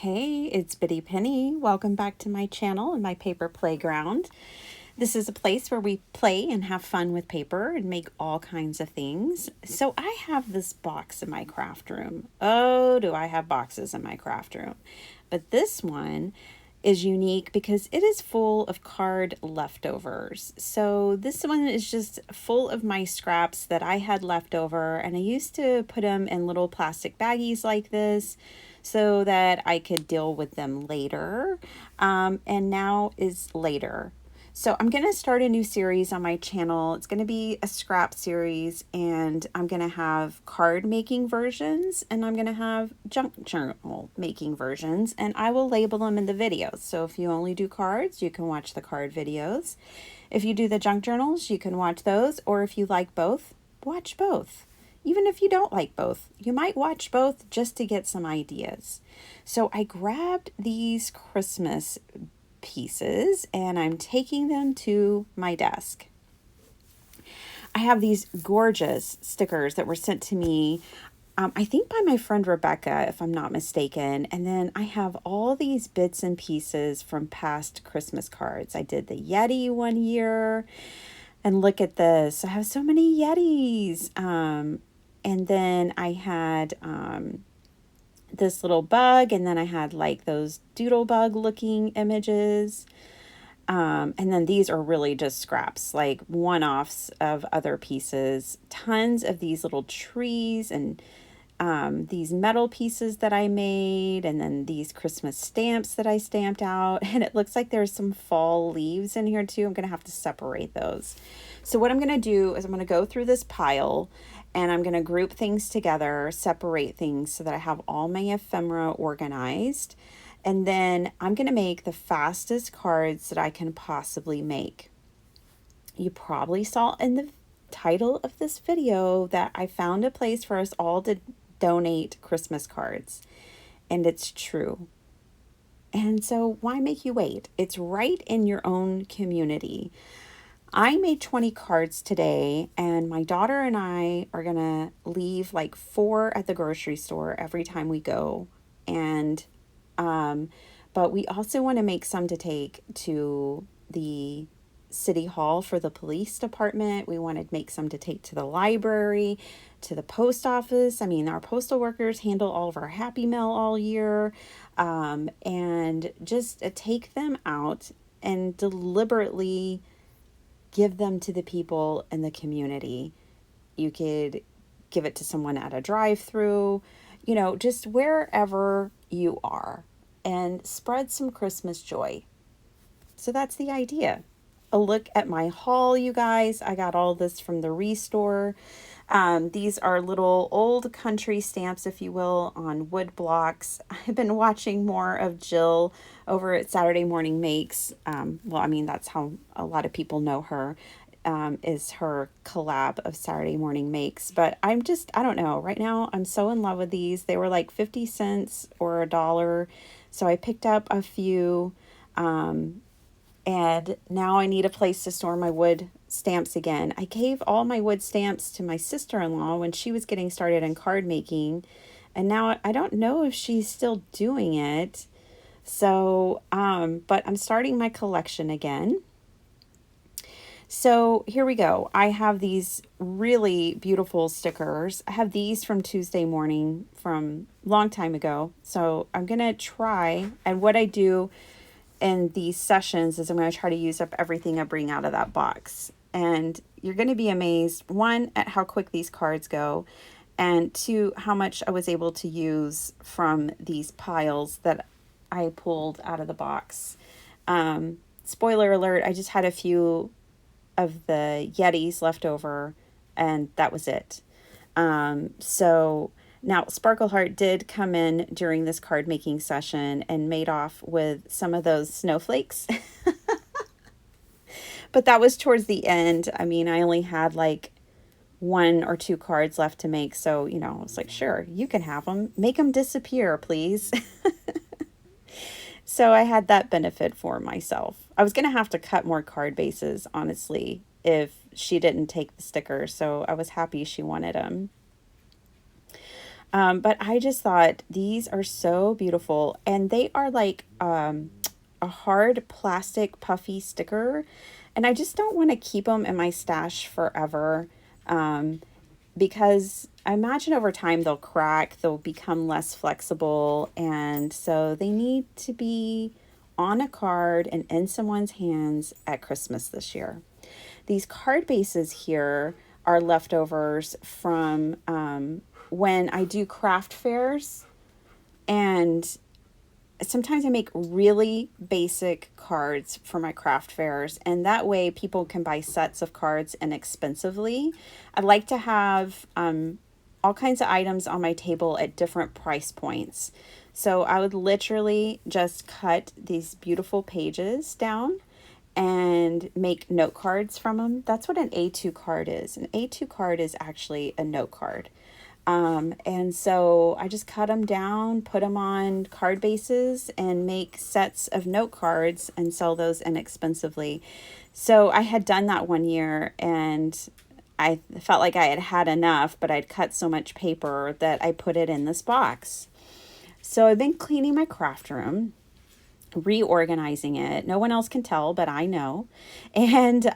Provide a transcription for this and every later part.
Hey, it's Bitty Penny. Welcome back to my channel and my paper playground. This is a place where we play and have fun with paper and make all kinds of things. So I have this box in my craft room. Oh, do I have boxes in my craft room. But this one is unique because it is full of card leftovers. So this one is just full of my scraps that I had left over, and I used to put them in little plastic baggies like this so that I could deal with them later. And now is later. So I'm going to start a new series on my channel. It's going to be a scrap series, and I'm going to have card making versions, and I'm going to have junk journal making versions, and I will label them in the videos. So if you only do cards, you can watch the card videos. If you do the junk journals, you can watch those, or if you like both, watch both. Even if you don't like both, you might watch both just to get some ideas. So I grabbed these Christmas pieces and I'm taking them to my desk. I have these gorgeous stickers that were sent to me, I think by my friend Rebecca, if I'm not mistaken. And then I have all these bits and pieces from past Christmas cards. I did the Yeti one year, and look at this. I have so many Yetis. And then I had this little bug, and then I had like those doodle bug looking images. And then these are really just scraps, like one-offs of other pieces. Tons of these little trees and these metal pieces that I made, and then these Christmas stamps that I stamped out. And it looks like there's some fall leaves in here too. I'm going to have to separate those. So what I'm going to do is I'm going to go through this pile and I'm going to group things together, separate things so that I have all my ephemera organized. And then I'm going to make the fastest cards that I can possibly make. You probably saw in the title of this video that I found a place for us all to donate Christmas cards. And it's true. And so why make you wait? It's right in your own community. I made 20 cards today, and my daughter and I are going to leave like 4 at the grocery store every time we go. And but we also want to make some to take to the city hall for the police department. We want to make some to take to the library, to the post office. I mean, our postal workers handle all of our Happy Mail all year, and just take them out and deliberately give them to the people in the community. You could give it to someone at a drive-through, just wherever you are, and spread some Christmas joy. So that's the idea. A look at my haul, you guys. I got all this from the Restore. These are little old country stamps, if you will, on wood blocks. I've been watching more of Jill over at Saturday Morning Makes. That's how a lot of people know her, is her collab of Saturday Morning Makes. But I don't know. Right now, I'm so in love with these. They were like 50 cents or $1. So I picked up a few. And now I need a place to store my wood stamps again. I gave all my wood stamps to my sister-in-law when she was getting started in card making. And now I don't know if she's still doing it. So, but I'm starting my collection again. So here we go. I have these really beautiful stickers. I have these from Tuesday morning from a long time ago. So I'm going to try, and what I do in these sessions is I'm going to try to use up everything I bring out of that box. And you're going to be amazed, 1, at how quick these cards go, and 2, how much I was able to use from these piles that I pulled out of the box. Spoiler alert, I just had a few of the Yetis left over, and that was it. So now, Sparkleheart did come in during this card making session and made off with some of those snowflakes. But that was towards the end. I mean, I only had like 1 or 2 cards left to make. So, I was like, sure, you can have them. Make them disappear, please. So I had that benefit for myself. I was going to have to cut more card bases, honestly, if she didn't take the stickers. So I was happy she wanted them. But I just thought these are so beautiful, and they are like a hard plastic puffy sticker, and I just don't want to keep them in my stash forever. Um, because I imagine over time they'll crack, they'll become less flexible, and so they need to be on a card and in someone's hands at Christmas this year. These card bases here are leftovers from when I do craft fairs, and sometimes I make really basic cards for my craft fairs, and that way people can buy sets of cards inexpensively. I like to have all kinds of items on my table at different price points. So I would literally just cut these beautiful pages down and make note cards from them. That's what an A2 card is. An A2 card is actually a note card. And so I just cut them down, put them on card bases, and make sets of note cards and sell those inexpensively. So I had done that one year, and I felt like I had had enough, but I'd cut so much paper that I put it in this box. So I've been cleaning my craft room, reorganizing it. No one else can tell, but I know. And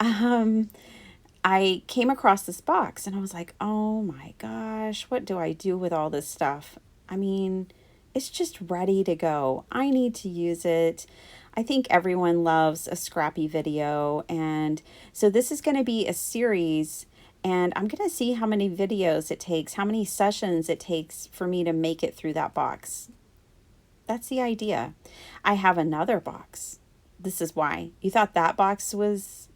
I came across this box and I was like, oh my gosh, what do I do with all this stuff? I mean, it's just ready to go. I need to use it. I think everyone loves a scrappy video. And so this is going to be a series, and I'm going to see how many videos it takes, how many sessions it takes for me to make it through that box. That's the idea. I have another box. This is why. You thought that box was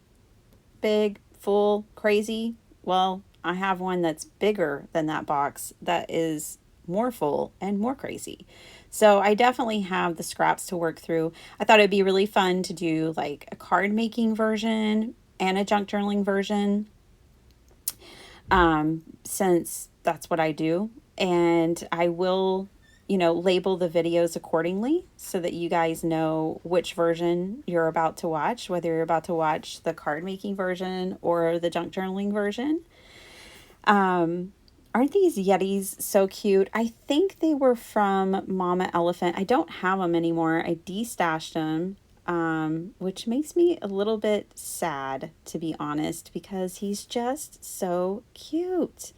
big, full, crazy? Well, I have one that's bigger than that box that is more full and more crazy. So I definitely have the scraps to work through. I thought it'd be really fun to do like a card making version and a junk journaling version, since that's what I do. And I will, label the videos accordingly so that you guys know which version you're about to watch, whether you're about to watch the card making version or the junk journaling version. Aren't these Yetis so cute? I think they were from Mama Elephant. I don't have them anymore. I destashed them, which makes me a little bit sad, to be honest, because he's just so cute.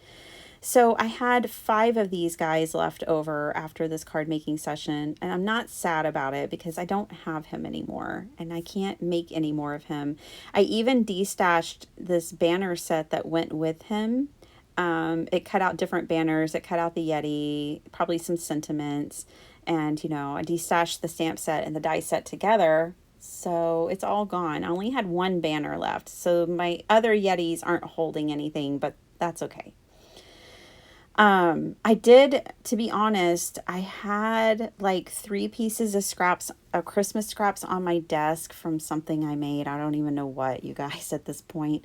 So I had 5 of these guys left over after this card making session, and I'm not sad about it because I don't have him anymore and I can't make any more of him. I even destashed this banner set that went with him. It cut out different banners. It cut out the Yeti, probably some sentiments, and I destashed the stamp set and the die set together. So it's all gone. I only had one banner left. So my other Yetis aren't holding anything, but that's okay. I did, to be honest, I had like 3 pieces of scraps, of Christmas scraps on my desk from something I made. I don't even know what, you guys, at this point.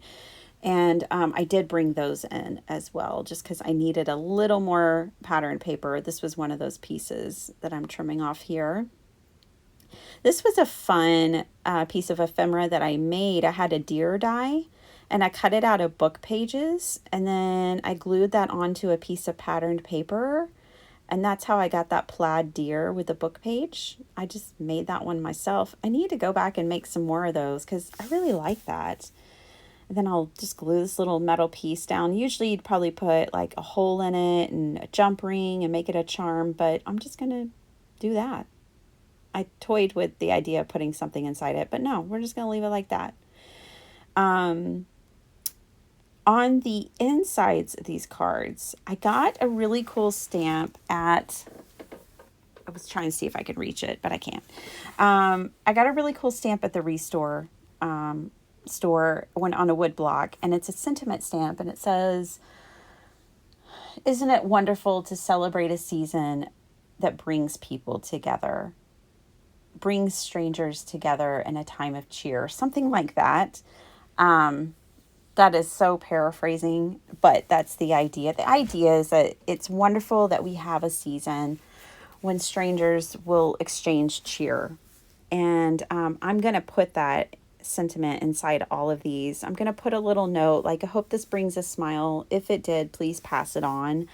And I did bring those in as well, just because I needed a little more pattern paper. This was one of those pieces that I'm trimming off here. This was a fun piece of ephemera that I made. I had a deer die, and I cut it out of book pages, and then I glued that onto a piece of patterned paper, and that's how I got that plaid deer with the book page. I just made that one myself. I need to go back and make some more of those because I really like that. And then I'll just glue this little metal piece down. Usually you'd probably put like a hole in it and a jump ring and make it a charm, but I'm just going to do that. I toyed with the idea of putting something inside it, but no, we're just going to leave it like that. On the insides of these cards, I got a really cool stamp at, I was trying to see if I could reach it, but I can't. I got a really cool stamp at the Restore store when on a wood block, and it's a sentiment stamp, and it says, "Isn't it wonderful to celebrate a season that brings people together, brings strangers together in a time of cheer," something like that. That is so paraphrasing, but that's the idea. The idea is that it's wonderful that we have a season when strangers will exchange cheer. And I'm going to put that sentiment inside all of these. I'm going to put a little note, like, I hope this brings a smile. If it did, please pass it on.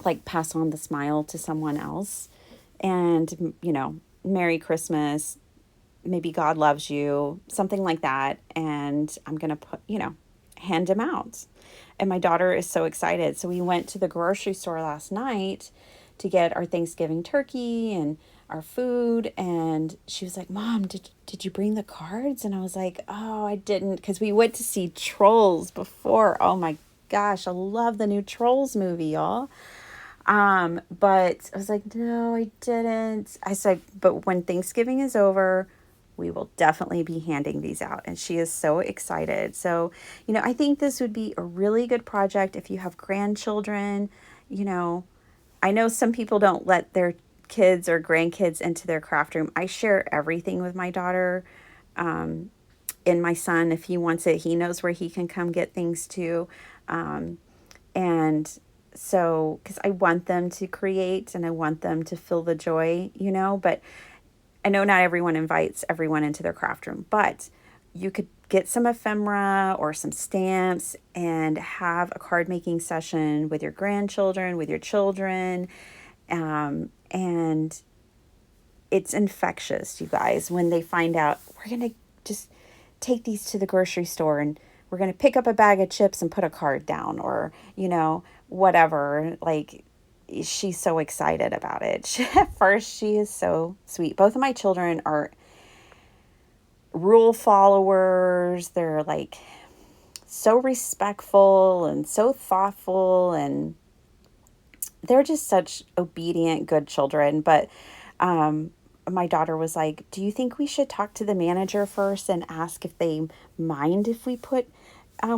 like pass on the smile to someone else. And, Merry Christmas, maybe God loves you, something like that. And I'm going to put, hand them out. And my daughter is so excited. So we went to the grocery store last night to get our Thanksgiving turkey and our food. And she was like, Mom, did you bring the cards? And I was like, oh, I didn't. Because we went to see Trolls before. Oh my gosh, I love the new Trolls movie, y'all. But I was like, no, I didn't. I said, but when Thanksgiving is over, we will definitely be handing these out. And she is so excited. So, I think this would be a really good project if you have grandchildren. You know, I know some people don't let their kids or grandkids into their craft room. I share everything with my daughter. And my son, if he wants it, he knows where he can come get things too. And so, because I want them to create and I want them to feel the joy, but I know not everyone invites everyone into their craft room, but you could get some ephemera or some stamps and have a card making session with your grandchildren, with your children. And it's infectious, you guys, when they find out we're going to just take these to the grocery store and we're going to pick up a bag of chips and put a card down or, whatever. Like, she's so excited about it. At first, she is so sweet. Both of my children are rule followers. They're like so respectful and so thoughtful, and they're just such obedient, good children. But my daughter was like, do you think we should talk to the manager first and ask if they mind if we put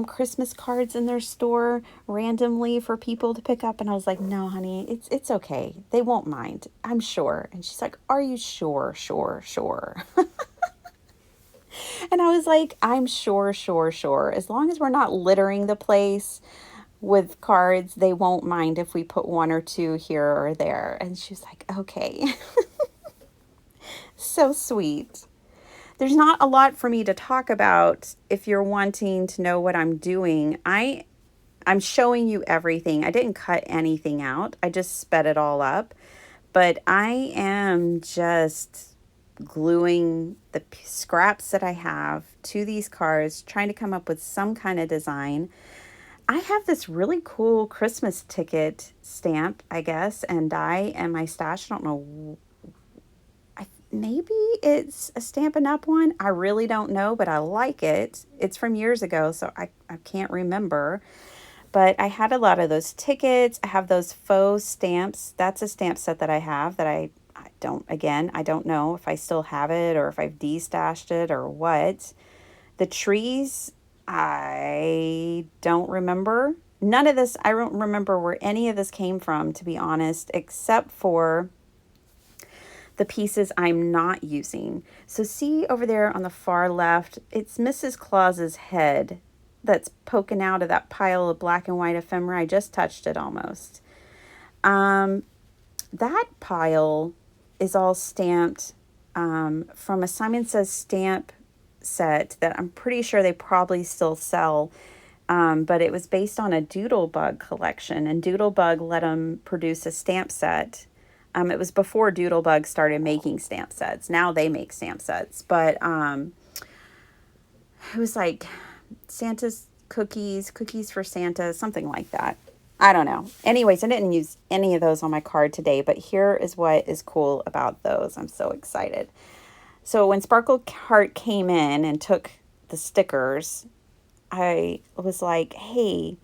Christmas cards in their store randomly for people to pick up? And I was like, no, honey, it's okay. They won't mind, I'm sure. And she's like, are you sure? Sure. And I was like, I'm sure. As long as we're not littering the place with cards, they won't mind if we put one or two here or there. And she was like, okay. So sweet. There's not a lot for me to talk about if you're wanting to know what I'm doing. I'm showing you everything. I didn't cut anything out. I just sped it all up. But I am just gluing the scraps that I have to these cards, trying to come up with some kind of design. I have this really cool Christmas ticket stamp, I guess, and die in my stash. I don't know. Maybe it's a Stampin' Up one. I really don't know, but I like it. It's from years ago, so I can't remember. But I had a lot of those tickets. I have those faux stamps. That's a stamp set that I have that I don't know if I still have it or if I've destashed it or what. The trees, I don't remember. None of this, I don't remember where any of this came from, to be honest, except for the pieces I'm not using. So see over there on the far left, it's Mrs. Claus's head that's poking out of that pile of black and white ephemera. I just touched it almost. That pile is all stamped from a Simon Says stamp set that I'm pretty sure they probably still sell. But it was based on a Doodlebug collection, and Doodlebug let them produce a stamp set. It was before Doodlebug started making stamp sets. Now they make stamp sets. But it was like Santa's cookies for Santa, something like that. I don't know. Anyways, I didn't use any of those on my card today, but here is what is cool about those. I'm so excited. So when Sparkle Heart came in and took the stickers, I was like, hey,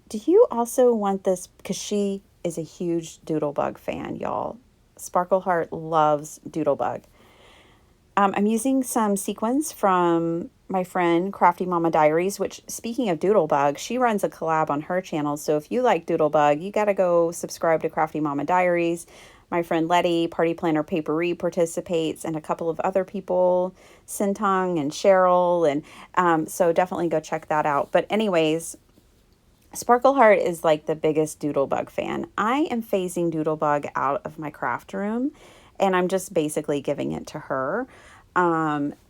do you also want this? Because she is a huge Doodlebug fan, y'all. Sparkle Heart loves Doodlebug. I'm using some sequins from my friend Crafty Mama Diaries, which, speaking of Doodlebug, she runs a collab on her channel. So if you like Doodlebug, you got to go subscribe to Crafty Mama Diaries. My friend Letty, Party Planner Papery, participates, and a couple of other people, Sintong and Cheryl. And so definitely go check that out. But anyways, Sparkle Heart is like the biggest Doodlebug fan. I am phasing Doodlebug out of my craft room, and I'm just basically giving it to her,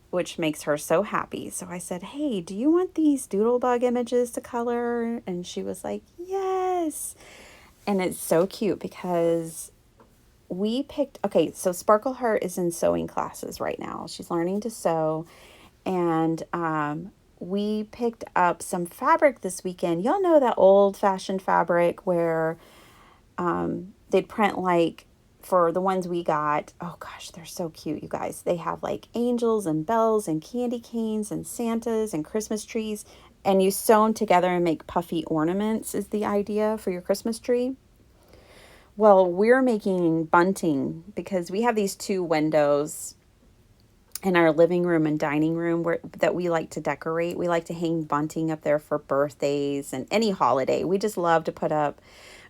which makes her so happy. So I said, hey, do you want these Doodlebug images to color? And she was like, yes. And it's so cute because we picked, okay, so Sparkle Heart is in sewing classes right now. She's learning to sew. And we picked up some fabric this weekend. Y'all know that old fashioned fabric where they'd print like, for the ones we got, oh gosh, they're so cute, you guys. They have like angels and bells and candy canes and Santas and Christmas trees. And you sew them together and make puffy ornaments, is the idea for your Christmas tree. Well, we're making bunting because we have these two windows in our living room and dining room that we like to decorate. We like to hang bunting up there for birthdays and any holiday. We just love to put up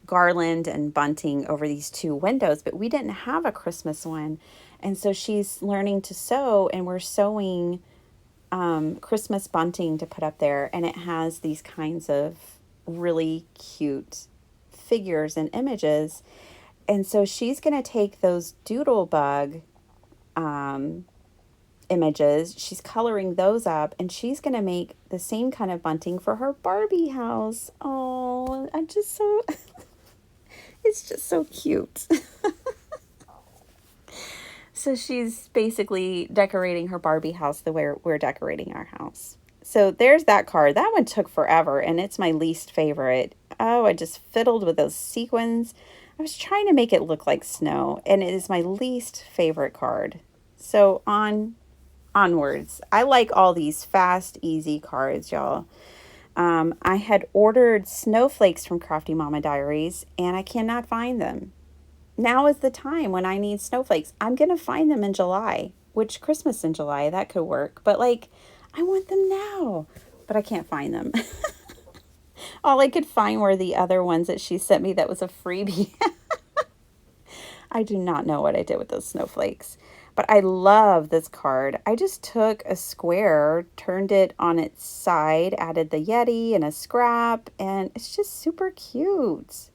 garland and bunting over these two windows, but we didn't have a Christmas one. And so she's learning to sew, and we're sewing Christmas bunting to put up there. And it has these kinds of really cute figures and images. And so she's going to take those doodlebug images, she's coloring those up, and she's going to make the same kind of bunting for her Barbie house. Oh, I'm just so, it's just so cute. So she's basically decorating her Barbie house the way we're decorating our house. So there's that card. That one took forever, and it's my least favorite. Oh, I just fiddled with those sequins. I was trying to make it look like snow, and it is my least favorite card. So onwards. I like all these fast, easy cards, y'all. I had ordered snowflakes from Crafty Mama Diaries, and I cannot find them. Now is the time when I need snowflakes. I'm going to find them in July, which Christmas in July, that could work. But like, I want them now, but I can't find them. All I could find were the other ones that she sent me that was a freebie. I do not know what I did with those snowflakes. But I love this card. I just took a square, turned it on its side, added the Yeti and a scrap, and it's just super cute.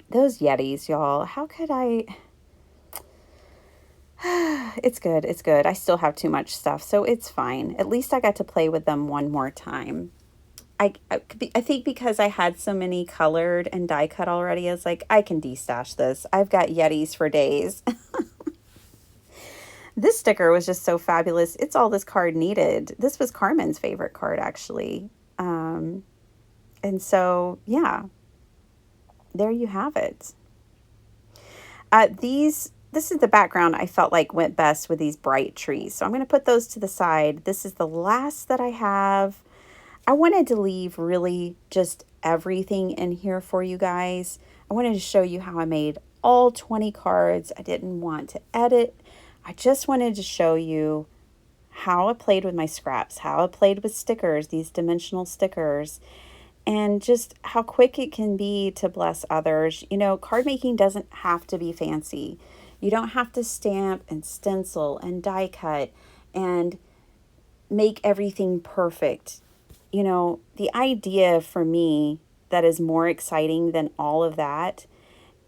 Those Yetis, y'all, how could I... It's good, it's good. I still have too much stuff, so it's fine. At least I got to play with them one more time. I think because I had so many colored and die cut already, I was like, I can destash this. I've got Yetis for days. This sticker was just so fabulous. It's all this card needed. This was Carmen's favorite card, actually. And so, yeah, there you have it. This is the background I felt like went best with these bright trees. So I'm going to put those to the side. This is the last that I have. I wanted to leave really just everything in here for you guys. I wanted to show you how I made all 20 cards. I didn't want to edit. I just wanted to show you how I played with my scraps, how I played with stickers, these dimensional stickers, and just how quick it can be to bless others. You know, card making doesn't have to be fancy. You don't have to stamp and stencil and die cut and make everything perfect. You know, the idea for me that is more exciting than all of that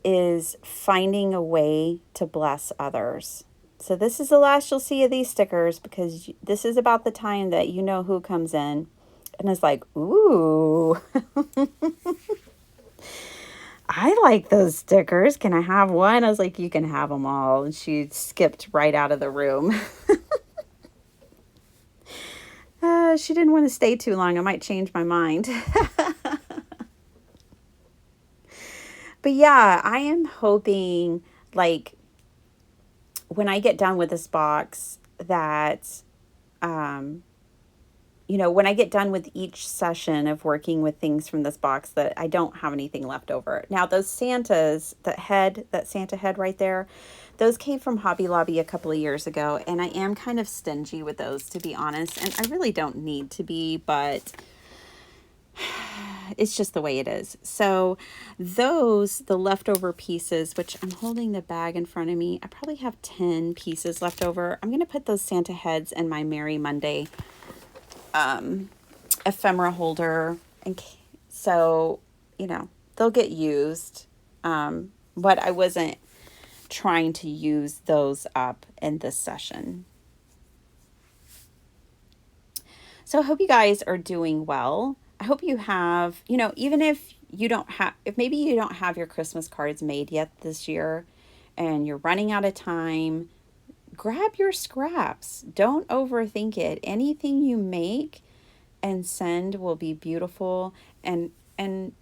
is finding a way to bless others. So this is the last you'll see of these stickers, because this is about the time that you know who comes in and is like, ooh, I like those stickers. Can I have one? I was like, you can have them all. And she skipped right out of the room. She didn't want to stay too long. I might change my mind. But yeah, I am hoping, like, when I get done with this box that, you know, when I get done with each session of working with things from this box, that I don't have anything left over. Now, those Santas, that Santa head right there, those came from Hobby Lobby a couple of years ago, and I am kind of stingy with those, to be honest, and I really don't need to be, but it's just the way it is. So those, the leftover pieces, which I'm holding the bag in front of me, I probably have 10 pieces left over. I'm going to put those Santa heads in my Merry Monday ephemera holder, and so, you know, they'll get used, but I wasn't trying to use those up in this session. So I hope you guys are doing well. I hope you have, you know, even if you don't have, if maybe you don't have your Christmas cards made yet this year and you're running out of time, grab your scraps. Don't overthink it. Anything you make and send will be beautiful and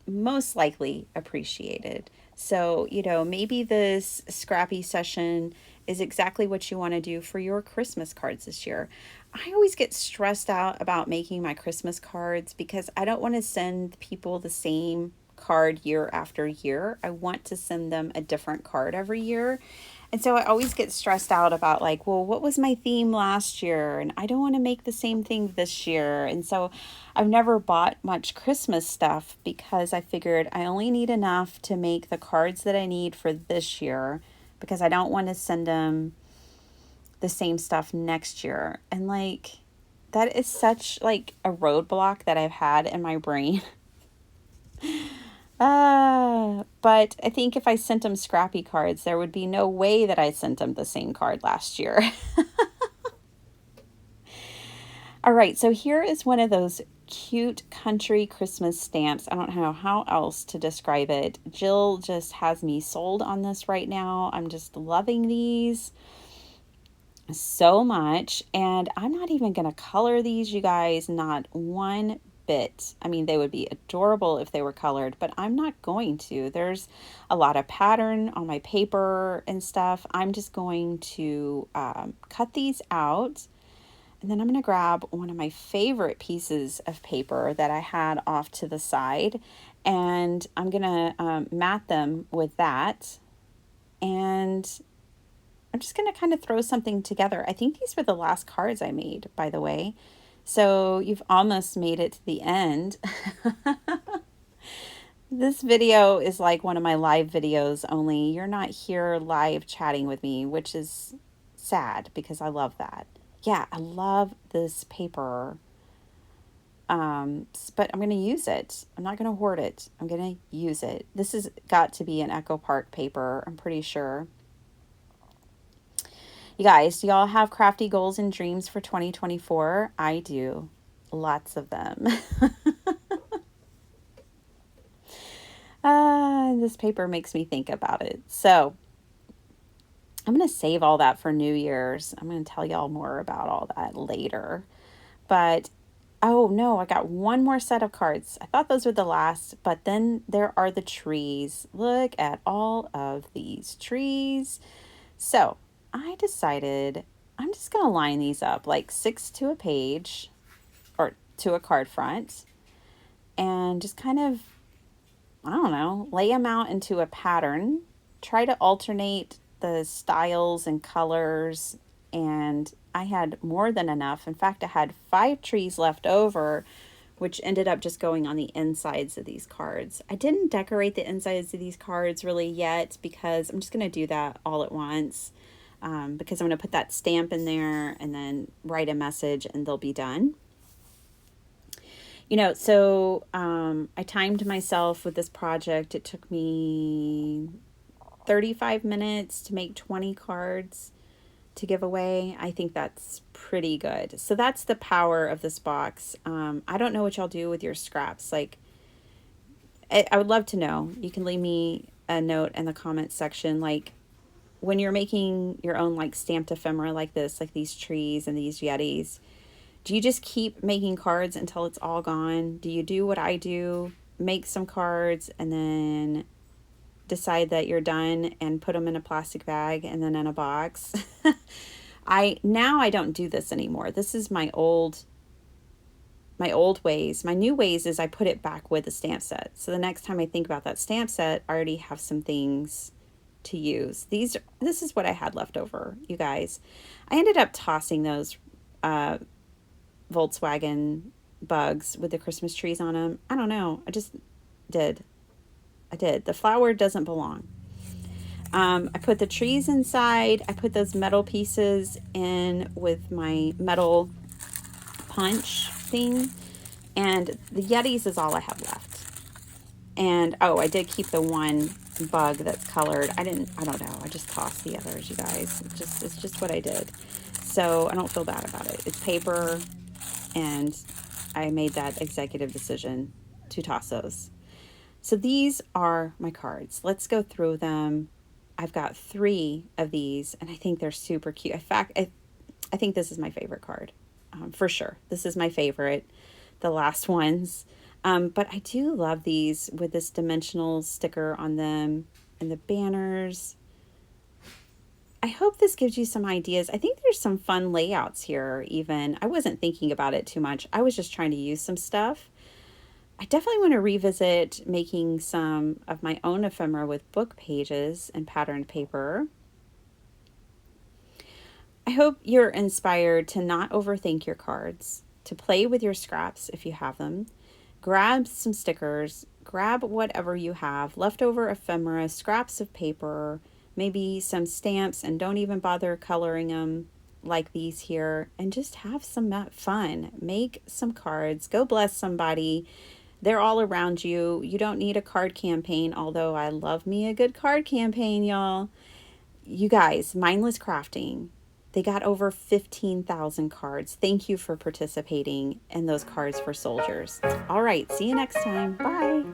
most likely appreciated. So, you know, maybe this scrappy session is exactly what you want to do for your Christmas cards this year. I always get stressed out about making my Christmas cards because I don't want to send people the same card year after year. I want to send them a different card every year. And so I always get stressed out about like, well, what was my theme last year? And I don't want to make the same thing this year. And so I've never bought much Christmas stuff because I figured I only need enough to make the cards that I need for this year because I don't want to send them the same stuff next year. And like, that is such like a roadblock that I've had in my brain. But I think if I sent them scrappy cards, there would be no way that I sent them the same card last year. All right, so here is one of those cute country Christmas stamps. I don't know how else to describe it. Jill just has me sold on this right now. I'm just loving these so much. And I'm not even going to color these, you guys, not one bit. I mean, they would be adorable if they were colored, but I'm not going to. There's a lot of pattern on my paper and stuff. I'm just going to cut these out. And then I'm going to grab one of my favorite pieces of paper that I had off to the side. And I'm going to mat them with that. And I'm just going to kind of throw something together. I think these were the last cards I made, by the way. So you've almost made it to the end. This video is like one of my live videos, only you're not here live chatting with me, which is sad because I love that. Yeah, I love this paper. But I'm going to use it. I'm not going to hoard it. I'm going to use it. This has got to be an Echo Park paper, I'm pretty sure. You guys, do y'all have crafty goals and dreams for 2024? I do. Lots of them. This paper makes me think about it. So I'm going to save all that for New Year's. I'm going to tell y'all more about all that later. But, oh no, I got one more set of cards. I thought those were the last, but then there are the trees. Look at all of these trees. So I decided I'm just going to line these up like 6 to a page or to a card front and just kind of, I don't know, lay them out into a pattern. Try to alternate the styles and colors, and I had more than enough. In fact, I had 5 trees left over, which ended up just going on the insides of these cards. I didn't decorate the insides of these cards really yet because I'm just going to do that all at once. Because I'm going to put that stamp in there and then write a message and they'll be done. You know, so I timed myself with this project. It took me 35 minutes to make 20 cards to give away. I think that's pretty good. So that's the power of this box. I don't know what y'all do with your scraps. Like, I would love to know. You can leave me a note in the comments section. Like, when you're making your own like stamped ephemera like this, like these trees and these yetis, do you just keep making cards until it's all gone? Do you do what I do, make some cards and then decide that you're done and put them in a plastic bag and then in a box? I don't do this anymore. This is my old ways. My new ways is I put it back with the stamp set. So the next time I think about that stamp set, I already have some things to use. This is what I had left over, you guys. I ended up tossing those Volkswagen bugs with the Christmas trees on them. I don't know. I just did. I did. The flower doesn't belong. I put the trees inside. I put those metal pieces in with my metal punch thing. And the Yetis is all I have left. And, oh, I did keep the one bug that's colored. I don't know. I just tossed the others, you guys. It's just what I did. So I don't feel bad about it. It's paper and I made that executive decision to toss those. So these are my cards. Let's go through them. I've got 3 of these, and I think they're super cute. In fact, I think this is my favorite card, for sure. This is my favorite, the last ones. But I do love these with this dimensional sticker on them and the banners. I hope this gives you some ideas. I think there's some fun layouts here even. I wasn't thinking about it too much. I was just trying to use some stuff. I definitely want to revisit making some of my own ephemera with book pages and patterned paper. I hope you're inspired to not overthink your cards, to play with your scraps if you have them. Grab some stickers, grab whatever you have, leftover ephemera, scraps of paper, maybe some stamps, and don't even bother coloring them like these here, and just have some fun. Make some cards, go bless somebody. They're all around you. You don't need a card campaign, although I love me a good card campaign, y'all. You guys, Mindless Crafting, they got over 15,000 cards. Thank you for participating in those cards for soldiers. All right, see you next time. Bye.